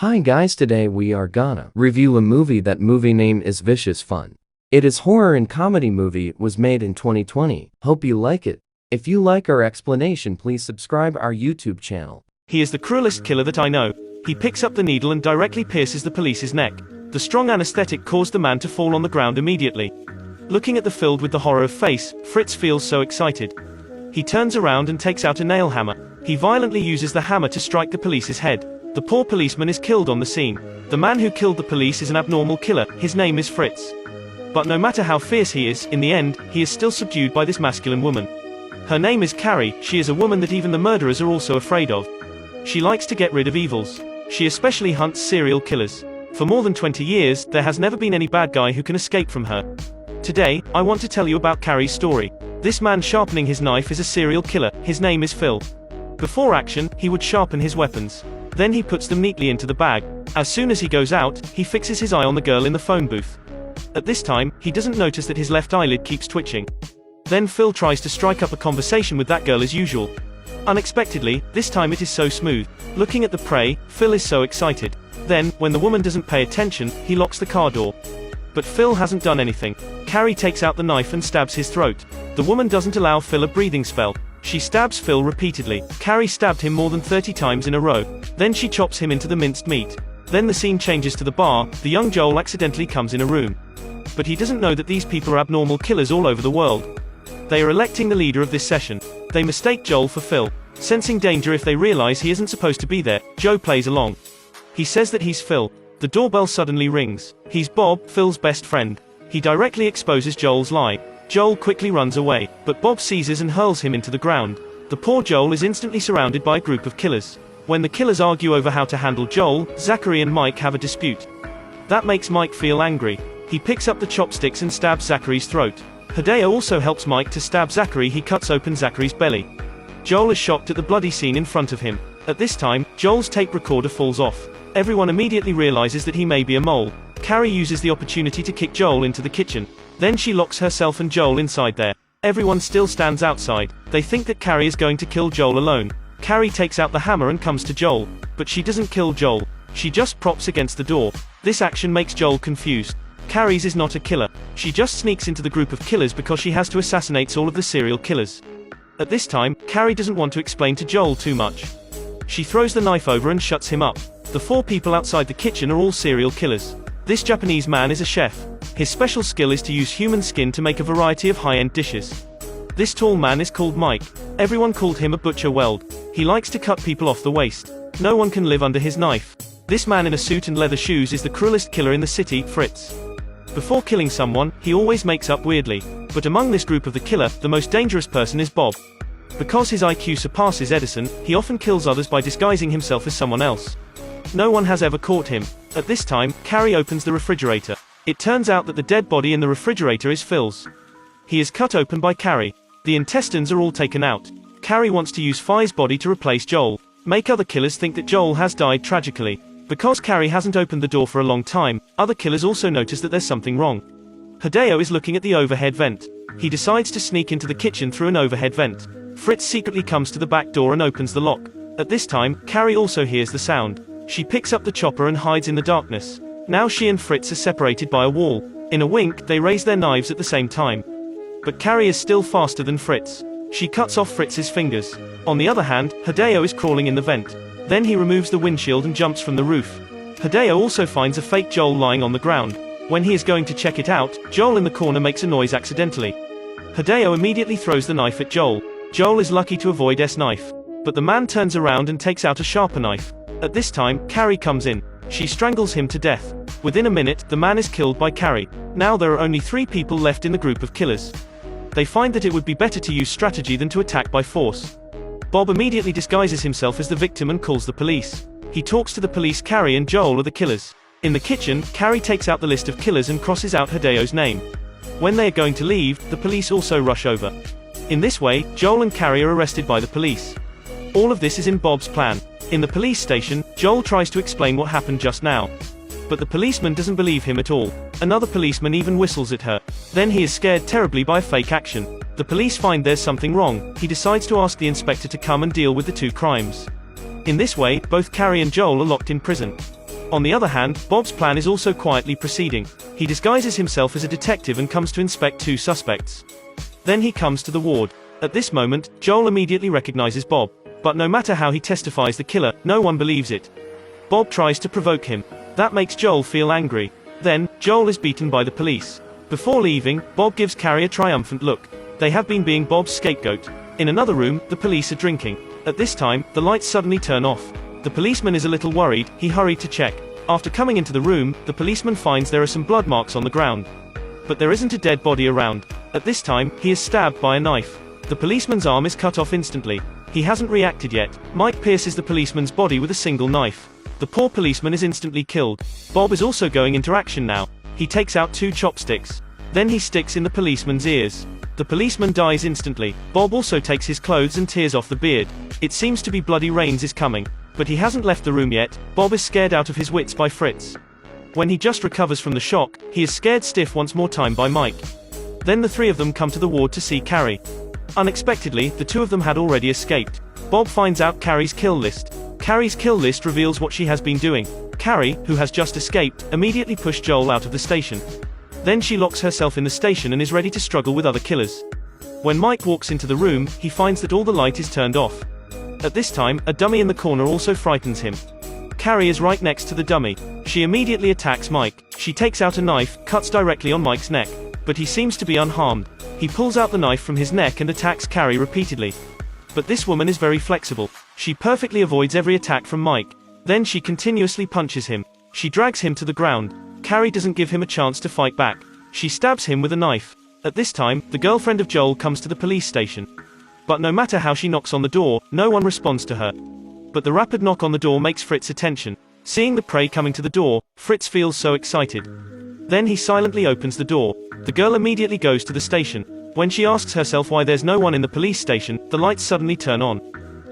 Hi guys, today we are gonna review a movie. That movie name is Vicious Fun. It is horror and comedy movie. It was made in 2020. Hope you like it. If you like our explanation, please subscribe our YouTube channel. He is the cruelest killer that I know. He picks up the needle and directly pierces the police's neck. The strong anesthetic caused the man to fall on the ground immediately. Looking at the filled with the horror of face, Fritz feels so excited. He turns around and takes out a nail hammer. He violently uses the hammer to strike the police's head. The poor policeman is killed on the scene. The man who killed the police is an abnormal killer. His name is Fritz. But no matter how fierce he is, in the end, he is still subdued by this masculine woman. Her name is Carrie. She is a woman that even the murderers are also afraid of. She likes to get rid of evils. She especially hunts serial killers. For more than 20 years, there has never been any bad guy who can escape from her. Today, I want to tell you about Carrie's story. This man sharpening his knife is a serial killer. His name is Phil. Before action, he would sharpen his weapons. Then he puts them neatly into the bag. As soon as he goes out, he fixes his eye on the girl in the phone booth. At this time, he doesn't notice that his left eyelid keeps twitching. Then Phil tries to strike up a conversation with that girl as usual. Unexpectedly, this time it is so smooth. Looking at the prey, Phil is so excited. Then, when the woman doesn't pay attention, he locks the car door. But Phil hasn't done anything. Carrie takes out the knife and stabs his throat. The woman doesn't allow Phil a breathing spell. She stabs Phil repeatedly. Carrie stabbed him more than 30 times in a row. Then she chops him into the minced meat. Then the scene changes to the bar. The young Joel accidentally comes in a room. But he doesn't know that these people are abnormal killers all over the world. They are electing the leader of this session. They mistake Joel for Phil. Sensing danger if they realize he isn't supposed to be there, Joe plays along. He says that he's Phil. The doorbell suddenly rings. He's Bob, Phil's best friend. He directly exposes Joel's lie. Joel quickly runs away, but Bob seizes and hurls him into the ground. The poor Joel is instantly surrounded by a group of killers. When the killers argue over how to handle Joel, Zachary and Mike have a dispute. That makes Mike feel angry. He picks up the chopsticks and stabs Zachary's throat. Hideo also helps Mike to stab Zachary. He cuts open Zachary's belly. Joel is shocked at the bloody scene in front of him. At this time, Joel's tape recorder falls off. Everyone immediately realizes that he may be a mole. Carrie uses the opportunity to kick Joel into the kitchen. Then she locks herself and Joel inside there. Everyone still stands outside. They think that Carrie is going to kill Joel alone. Carrie takes out the hammer and comes to Joel. But she doesn't kill Joel. She just props against the door. This action makes Joel confused. Carrie's is not a killer. She just sneaks into the group of killers because she has to assassinate all of the serial killers. At this time, Carrie doesn't want to explain to Joel too much. She throws the knife over and shuts him up. The 4 people outside the kitchen are all serial killers. This Japanese man is a chef. His special skill is to use human skin to make a variety of high-end dishes. This tall man is called Mike. Everyone called him a butcher weld. He likes to cut people off the waist. No one can live under his knife. This man in a suit and leather shoes is the cruelest killer in the city, Fritz. Before killing someone, he always makes up weirdly. But among this group of the killer, the most dangerous person is Bob. Because his IQ surpasses Edison, he often kills others by disguising himself as someone else. No one has ever caught him. At this time, Carrie opens the refrigerator. It turns out that the dead body in the refrigerator is Phil's. He is cut open by Carrie. The intestines are all taken out. Carrie wants to use Phi's body to replace Joel. Make other killers think that Joel has died tragically. Because Carrie hasn't opened the door for a long time, other killers also notice that there's something wrong. Hideo is looking at the overhead vent. He decides to sneak into the kitchen through an overhead vent. Fritz secretly comes to the back door and opens the lock. At this time, Carrie also hears the sound. She picks up the chopper and hides in the darkness. Now she and Fritz are separated by a wall. In a wink, they raise their knives at the same time. But Carrie is still faster than Fritz. She cuts off Fritz's fingers. On the other hand, Hideo is crawling in the vent. Then he removes the windshield and jumps from the roof. Hideo also finds a fake Joel lying on the ground. When he is going to check it out, Joel in the corner makes a noise accidentally. Hideo immediately throws the knife at Joel. Joel is lucky to avoid his knife. But the man turns around and takes out a sharper knife. At this time, Carrie comes in. She strangles him to death. Within a minute, the man is killed by Carrie. Now there are only 3 people left in the group of killers. They find that it would be better to use strategy than to attack by force. Bob immediately disguises himself as the victim and calls the police. He talks to the police. Carrie and Joel are the killers. In the kitchen, Carrie takes out the list of killers and crosses out Hideo's name. When they are going to leave, the police also rush over. In this way, Joel and Carrie are arrested by the police. All of this is in Bob's plan. In the police station, Joel tries to explain what happened just now. But the policeman doesn't believe him at all. Another policeman even whistles at her. Then he is scared terribly by a fake action. The police find there's something wrong. He decides to ask the inspector to come and deal with the 2 crimes. In this way, both Carrie and Joel are locked in prison. On the other hand, Bob's plan is also quietly proceeding. He disguises himself as a detective and comes to inspect two suspects. Then he comes to the ward. At this moment, Joel immediately recognizes Bob. But no matter how he testifies the killer, no one believes it. Bob tries to provoke him. That makes Joel feel angry. Then, Joel is beaten by the police. Before leaving, Bob gives Carrie a triumphant look. They have been being Bob's scapegoat. In another room, the police are drinking. At this time, the lights suddenly turn off. The policeman is a little worried, he hurried to check. After coming into the room, the policeman finds there are some blood marks on the ground. But there isn't a dead body around. At this time, he is stabbed by a knife. The policeman's arm is cut off instantly. He hasn't reacted yet. Mike pierces the policeman's body with a single knife. The poor policeman is instantly killed. Bob is also going into action now. He takes out two chopsticks. Then he sticks in the policeman's ears. The policeman dies instantly. Bob also takes his clothes and tears off the beard. It seems to be Bloody Rains is coming. But he hasn't left the room yet. Bob is scared out of his wits by Fritz. When he just recovers from the shock, he is scared stiff once more time by Mike. Then the three of them come to the ward to see Carrie. Unexpectedly, the two of them had already escaped. Bob finds out Carrie's kill list. Carrie's kill list reveals what she has been doing. Carrie, who has just escaped, immediately pushed Joel out of the station. Then she locks herself in the station and is ready to struggle with other killers. When Mike walks into the room, he finds that all the light is turned off. At this time, a dummy in the corner also frightens him. Carrie is right next to the dummy. She immediately attacks Mike. She takes out a knife, cuts directly on Mike's neck. But he seems to be unharmed. He pulls out the knife from his neck and attacks Carrie repeatedly. But this woman is very flexible. She perfectly avoids every attack from Mike. Then she continuously punches him. She drags him to the ground. Carrie doesn't give him a chance to fight back. She stabs him with a knife. At this time, the girlfriend of Joel comes to the police station. But no matter how she knocks on the door, no one responds to her. But the rapid knock on the door makes Fritz attention. Seeing the prey coming to the door, Fritz feels so excited. Then he silently opens the door. The girl immediately goes to the station. When she asks herself why there's no one in the police station, the lights suddenly turn on.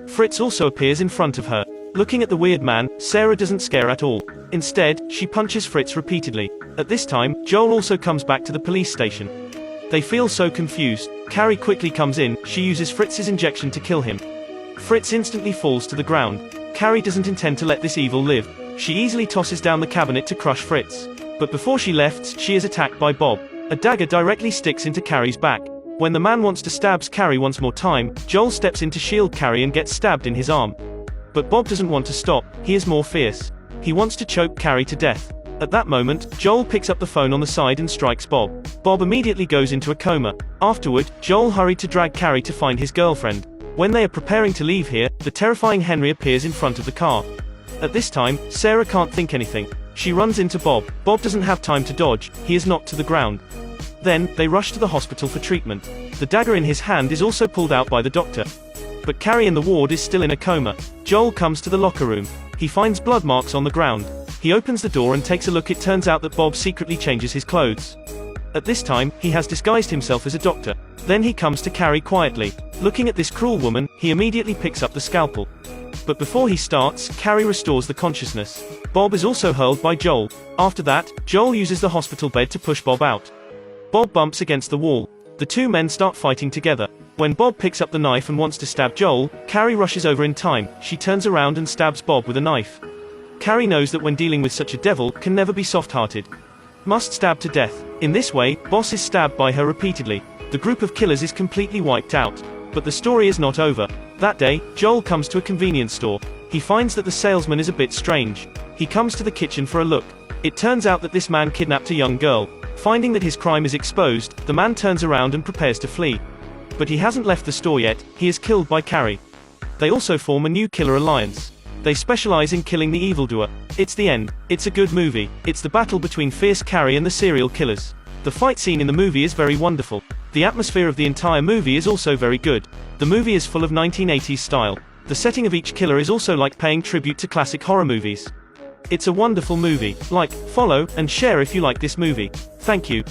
Fritz also appears in front of her. Looking at the weird man, Sarah doesn't scare at all. Instead, she punches Fritz repeatedly. At this time, Joel also comes back to the police station. They feel so confused. Carrie quickly comes in, she uses Fritz's injection to kill him. Fritz instantly falls to the ground. Carrie doesn't intend to let this evil live. She easily tosses down the cabinet to crush Fritz. But before she left, she is attacked by Bob. A dagger directly sticks into Carrie's back. When the man wants to stab Carrie once more time, Joel steps in to shield Carrie and gets stabbed in his arm. But Bob doesn't want to stop, he is more fierce. He wants to choke Carrie to death. At that moment, Joel picks up the phone on the side and strikes Bob. Bob immediately goes into a coma. Afterward, Joel hurried to drag Carrie to find his girlfriend. When they are preparing to leave here, the terrifying Henry appears in front of the car. At this time, Sarah can't think anything. She runs into Bob. Bob doesn't have time to dodge, he is knocked to the ground. Then, they rush to the hospital for treatment. The dagger in his hand is also pulled out by the doctor. But Carrie in the ward is still in a coma. Joel comes to the locker room. He finds blood marks on the ground. He opens the door and takes a look. It turns out that Bob secretly changes his clothes. At this time, he has disguised himself as a doctor. Then he comes to Carrie quietly. Looking at this cruel woman, he immediately picks up the scalpel. But before he starts, Carrie restores the consciousness. Bob is also hurled by Joel. After that, Joel uses the hospital bed to push Bob out. Bob bumps against the wall. The two men start fighting together. When Bob picks up the knife and wants to stab Joel, Carrie rushes over in time. She turns around and stabs Bob with a knife. Carrie knows that when dealing with such a devil, can never be soft-hearted. Must stab to death. In this way, Boss is stabbed by her repeatedly. The group of killers is completely wiped out. But the story is not over. That day, Joel comes to a convenience store. He finds that the salesman is a bit strange. He comes to the kitchen for a look. It turns out that this man kidnapped a young girl. Finding that his crime is exposed, the man turns around and prepares to flee. But he hasn't left the store yet, he is killed by Carrie. They also form a new killer alliance. They specialize in killing the evildoer. It's the end. It's a good movie. It's the battle between fierce Carrie and the serial killers. The fight scene in the movie is very wonderful. The atmosphere of the entire movie is also very good. The movie is full of 1980s style. The setting of each killer is also like paying tribute to classic horror movies. It's a wonderful movie. Like, follow, and share if you like this movie. Thank you.